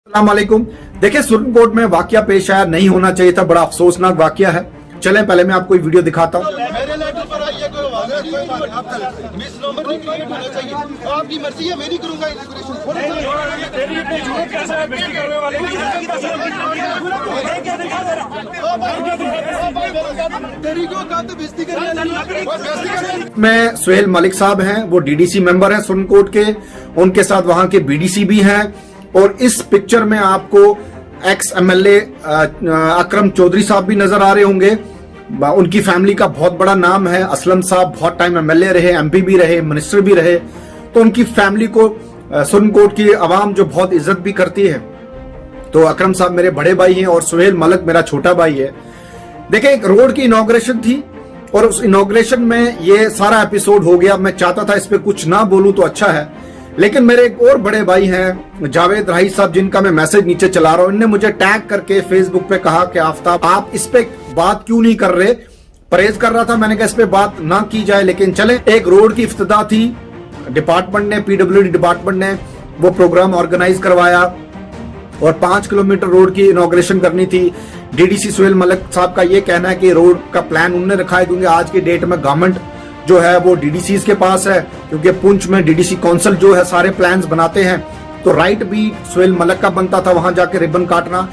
अस्सलामुअलैकुम। देखिए, supreme court में वाकया पेश आया, नहीं होना चाहिए था, बड़ा अफसोसनाक वाकया है। चलें पहले मैं आपको वीडियो दिखाता हूँ। मेरे लेटर पर आइए, मिस नंबर नहीं क्रिएट होना चाहिए। आपकी मर्जी है, मैं नहीं करूंगा मैं सुहेल मलिक साहब हैं, वो डीडीसी मेंबर हैं सुप्रीम कोर्ट के, उनके साथ वहां के बीडीसी भी हैं। और इस पिक्चर में आपको एक्स एमएलए अकरम चौधरी साहब भी नजर आ रहे होंगे। उनकी फैमिली का बहुत बड़ा नाम है। असलम साहब बहुत टाइम एमएलए रहे, एमपी भी रहे, मिनिस्टर भी रहे। तो उनकी फैमिली को सुप्रीम कोर्ट की आवाम जो बहुत इज्जत भी करती है। तो अकरम साहब मेरे बड़े भाई हैं और सुहेल मलिक मेरा छोटा भाई है। देखिए, एक रोड की इनॉग्रेशन थी और उस इनॉग्रेशन में ये सारा एपिसोड हो गया। मैं चाहता था इस पे कुछ ना बोलूं तो अच्छा है, लेकिन मेरे एक और बड़े भाई हैं जावेद राही साहब, जिनका मैं मैसेज नीचे चला रहा हूं, इन्होंने मुझे टैग करके फेसबुक पे कहा कि आफ्ताब आप इस पे बात क्यों नहीं कर रहे। परहेज कर रहा था, मैंने कहा इस पे बात ना की जाए। लेकिन चले, एक रोड की इफ्तिताह थी, डिपार्टमेंट ने, पीडब्ल्यूडी डिपार्टमेंट ने वो प्रोग्राम ऑर्गेनाइज करवाया और 5 किलोमीटर रोड की इनॉग्रेशन करनी थी। डीडीसी सुहेल मलिक साहब का ये कहना है कि रोड का प्लान उन्होंने रखा है, क्योंकि आज की डेट में गवर्नमेंट जो है वो डीडीसीज के पास है, क्योंकि पुंछ में डीडीसी काउंसिल जो है सारे प्लान्स बनाते हैं। तो राइट भी सुहेल मलिक का बनता था वहां जाके रिबन काटना,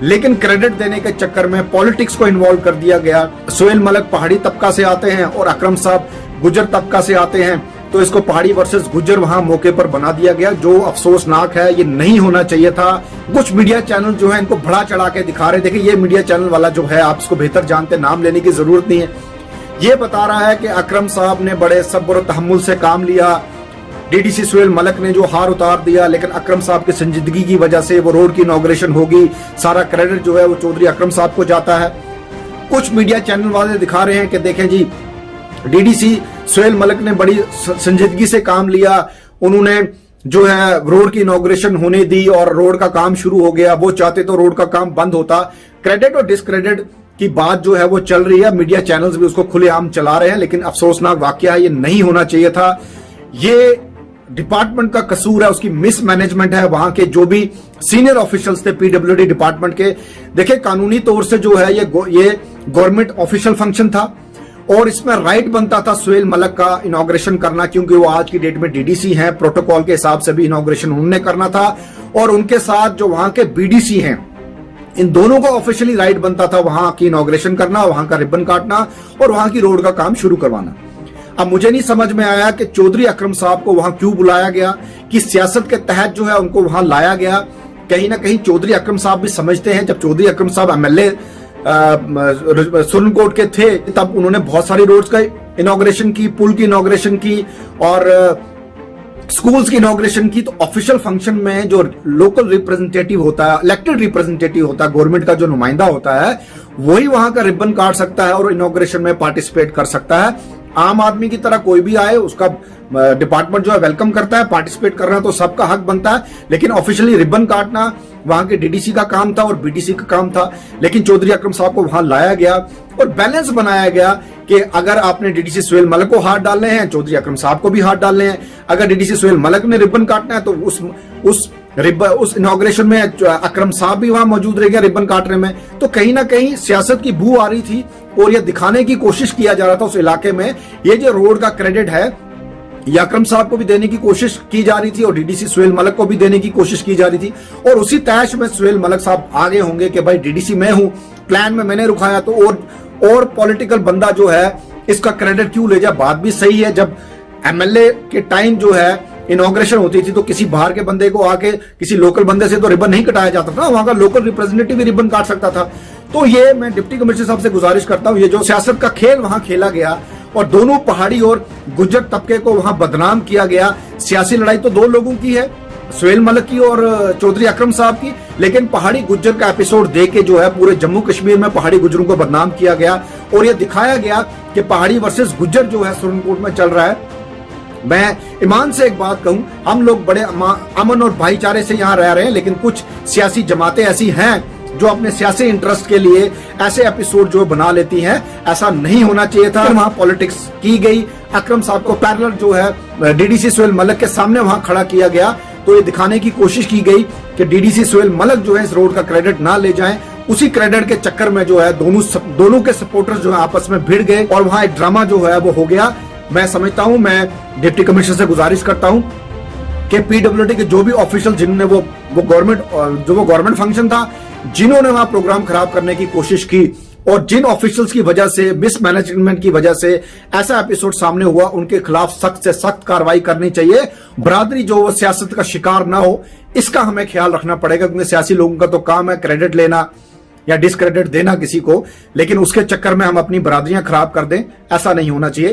लेकिन क्रेडिट देने के चक्कर में पॉलिटिक्स को इन्वॉल्व कर दिया गया। सुहेल मलिक पहाड़ी तबका से आते हैं और अकरम साहब गुजर तबका से आते हैं, तो इसको पहाड़ी वर्सेस गुजर वहां मौके पर बना दिया गया, जो अफसोसनाक है। ये नहीं होना चाहिए था। कुछ मीडिया चैनल जो है इनको बढ़ा चढ़ा के दिखा रहे। देखिए, ये मीडिया चैनल वाला जो है, आप इसको बेहतर जानते, नाम लेने की जरूरत नहीं है। ये बता रहा है कि अकरम साहब ने बड़े सब्र और तहम्मुल से काम लिया, डीडीसी सुहेल मलिक ने जो हार उतार दिया, लेकिन अकरम साहब की संजीदगी की वजह से वो रोड की इनॉग्रेशन होगी। सारा क्रेडिट जो है वो चौधरी अकरम साहब को जाता है। कुछ मीडिया चैनल वाले दिखा रहे हैं कि देखें जी, डीडीसी सुहेल मलिक ने बड़ी संजीदगी से काम लिया, उन्होंने जो है रोड की इनॉग्रेशन होने दी और रोड का काम शुरू हो गया। वो चाहते तो रोड का काम बंद होता। क्रेडिट और डिसक्रेडिट की बात जो है वो चल रही है, मीडिया चैनल्स भी उसको खुलेआम चला रहे हैं, लेकिन अफसोसनाक वाकया है, ये नहीं होना चाहिए था। ये डिपार्टमेंट का कसूर है, उसकी मिसमैनेजमेंट है। वहां के जो भी सीनियर ऑफिशियल्स थे पीडब्ल्यूडी डिपार्टमेंट के, देखिए कानूनी तौर से जो है ये गवर्नमेंट ऑफिशियल फंक्शन था और इसमें राइट बनता था सुहेल मलिक का इनॉग्रेशन करना, क्योंकि वो आज की डेट में डीडीसी हैं। प्रोटोकॉल के हिसाब से भी इनॉग्रेशन उन्होंने करना था और उनके साथ जो वहां के बीडीसी हैं, इन दोनों को ऑफिशियली राइट बनता था वहां की इनॉग्रेशन करना, वहां का रिबन काटना और वहां की रोड का काम शुरू करवाना। अब मुझे नहीं समझ में आया कि चौधरी अकरम साहब को वहां क्यों बुलाया गया, कि सियासत के तहत जो है उनको वहां लाया गया। कहीं ना कहीं चौधरी अकरम साहब भी समझते हैं, जब चौधरी अकरम साहब एमएलए सुप्रीम कोर्ट के थे तब उन्होंने बहुत सारी रोड्स का इनॉग्रेशन की, पुल की इनॉग्रेशन की और स्कूल्स की इनॉग्रेशन की। तो ऑफिशियल फंक्शन में जो लोकल रिप्रेजेंटेटिव होता है, इलेक्टेड रिप्रेजेंटेटिव होता है, गवर्नमेंट का जो नुमाइंदा होता है, वही वहां का रिबन काट सकता है और इनॉग्रेशन में पार्टिसिपेट कर सकता है। आम आदमी की तरह कोई भी आए, उसका डिपार्टमेंट जो है वेलकम करता है। पार्टिसिपेट करना तो सबका हक बनता है, लेकिन ऑफिशियली रिबन काटना वहां के डीडीसी का काम था और बीडीसी का काम था। लेकिन चौधरी अकरम साहब को वहां लाया गया और बैलेंस बनाया गया कि अगर आपने डीडीसी सुहेल मलिक को हाथ डालने हैं, चौधरी अकरम साहब को भी हाथ डालने हैं। अगर डीडीसी सुहेल मलिक ने रिबन काटना है तो उस इनॉग्रेशन में अकरम साहब भी वहां मौजूद रह गए रिबन काटने में। तो कहीं ना कहीं सियासत की बू आ रही थी और यह दिखाने की कोशिश किया जा रहा था उस इलाके में, ये जो रोड का क्रेडिट है ये अकरम साहब को भी देने की कोशिश की जा रही थी और डीडीसी सुहेल मलिक को भी देने की कोशिश की जा रही थी। और उसी तैश में सुहेल मलिक साहब आगे होंगे कि भाई डीडीसी मैं हूं, प्लान में मैंने रुकाया, तो और पॉलिटिकल बंदा जो है इसका क्रेडिट क्यों ले जाए। बात भी सही है, जब एमएलए के टाइम जो है इनॉग्रेशन होती थी तो किसी बाहर के बंदे को आके, किसी लोकल बंदे से तो रिबन नहीं कटाया जाता था, वहां का लोकल रिप्रेजेंटेटिव भी रिबन काट सकता था। तो ये मैं डिप्टी कमिश्नर साहब से गुजारिश करता हूं, ये जो सियासत का खेल वहां खेला गया और दोनों पहाड़ी और गुज्जर तबके को वहां बदनाम किया गया। सियासी लड़ाई तो दो लोगों की है, सुहेल मलिक की और चौधरी अकरम साहब की, लेकिन पहाड़ी गुज्जर का एपिसोड देख के जो है पूरे जम्मू कश्मीर में पहाड़ी गुज्जरों को बदनाम किया गया और यह दिखाया गया कि पहाड़ी वर्सेस गुज्जर जो है सुप्रीम कोर्ट में चल रहा है। मैं ईमान से एक बात कहूं, हम लोग बड़े अमन और भाईचारे से यहाँ रह रहे हैं, लेकिन कुछ सियासी जमातें ऐसी हैं जो अपने सियासी इंटरेस्ट के लिए ऐसे एपिसोड जो बना लेती हैं। ऐसा नहीं होना चाहिए था। वहां पॉलिटिक्स की गई, अकरम साहब को पैरेलल जो है डीडीसी सुहेल मलिक के सामने वहां खड़ा किया गया, तो ये दिखाने की कोशिश की गई कि डीडीसी सुहेल मलिक जो है इस रोड का क्रेडिट ना ले जाएं। उसी क्रेडिट के चक्कर में जो है दोनों के सपोर्टर्स जो है आपस में भिड़ गए और वहां एक ड्रामा जो है वो हो गया। मैं समझता हूं, मैं डिप्टी कमिश्नर से गुजारिश करता हूं कि पीडब्ल्यूडी के जो भी ऑफिशियल जिन्होंने वो गवर्नमेंट फंक्शन था, जिन्होंने वहां प्रोग्राम खराब करने की कोशिश की और जिन ऑफिशियल्स की वजह से, मिसमैनेजमेंट की वजह से ऐसा एपिसोड सामने हुआ, उनके खिलाफ सख्त से सख्त कार्रवाई करनी चाहिए। बरादरी जो वो सियासत का शिकार ना हो, इसका हमें ख्याल रखना पड़ेगा, क्योंकि सियासी लोगों का तो काम है क्रेडिट लेना या डिसक्रेडिट देना किसी को, लेकिन उसके चक्कर में हम अपनी बरादरियां खराब कर दें, ऐसा नहीं होना चाहिए।